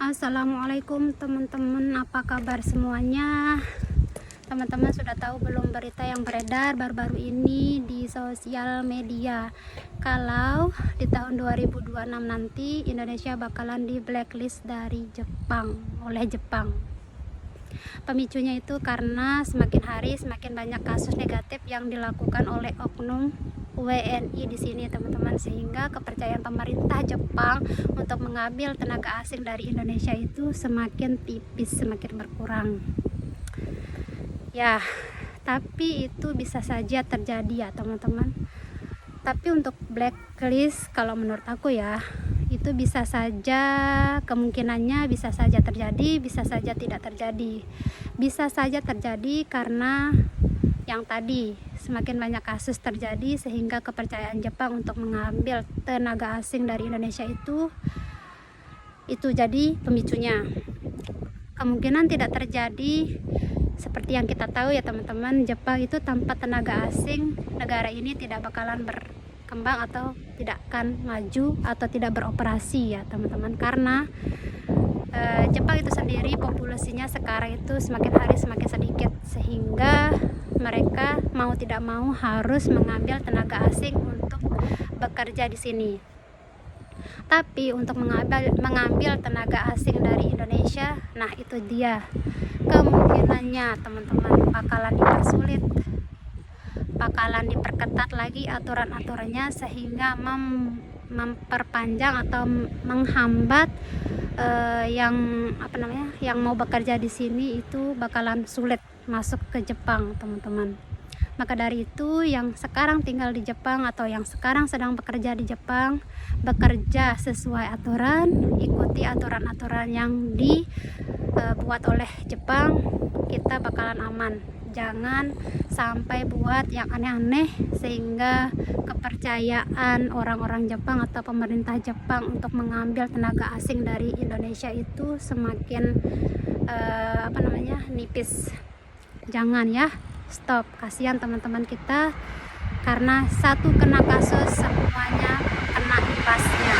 Assalamualaikum teman-teman, apa kabar semuanya? Teman-teman sudah tahu belum berita yang beredar baru-baru ini di sosial media, kalau di tahun 2026 nanti Indonesia bakalan di blacklist dari Jepang, oleh Jepang. Pemicunya itu karena semakin hari semakin banyak kasus negatif yang dilakukan oleh oknum WNI di sini, teman-teman, sehingga kepercayaan pemerintah Jepang untuk mengambil tenaga asing dari Indonesia itu semakin tipis, semakin berkurang. Ya, tapi itu bisa saja terjadi ya, teman-teman. Tapi untuk blacklist, kalau menurut aku ya, itu bisa saja, kemungkinannya bisa saja terjadi, bisa saja tidak terjadi. Bisa saja terjadi karena yang tadi, semakin banyak kasus terjadi sehingga kepercayaan Jepang untuk mengambil tenaga asing dari Indonesia itu jadi pemicunya. Kemungkinan tidak terjadi seperti yang kita tahu ya, teman-teman. Jepang itu tanpa tenaga asing, negara ini tidak bakalan berkembang atau tidak akan maju atau tidak beroperasi ya, teman-teman, karena Jepang itu sendiri populasinya sekarang itu semakin hari semakin sedikit, sehingga mereka mau tidak mau harus mengambil tenaga asing untuk bekerja di sini. Tapi untuk mengambil tenaga asing dari Indonesia, nah itu dia kemungkinannya, teman-teman, bakalan dipersulit, bakalan diperketat lagi aturan-aturannya, sehingga memperpanjang atau menghambat yang mau bekerja di sini itu bakalan sulit masuk ke Jepang, teman-teman. Maka dari itu, yang sekarang tinggal di Jepang atau yang sekarang sedang bekerja di Jepang, bekerja sesuai aturan, ikuti aturan-aturan yang dibuat oleh Jepang, kita bakalan aman. Jangan sampai buat yang aneh-aneh sehingga kepercayaan orang-orang Jepang atau pemerintah Jepang untuk mengambil tenaga asing dari Indonesia itu semakin nipis. Jangan ya, stop. Kasihan teman-teman kita, karena satu kena kasus semuanya kena imbasnya.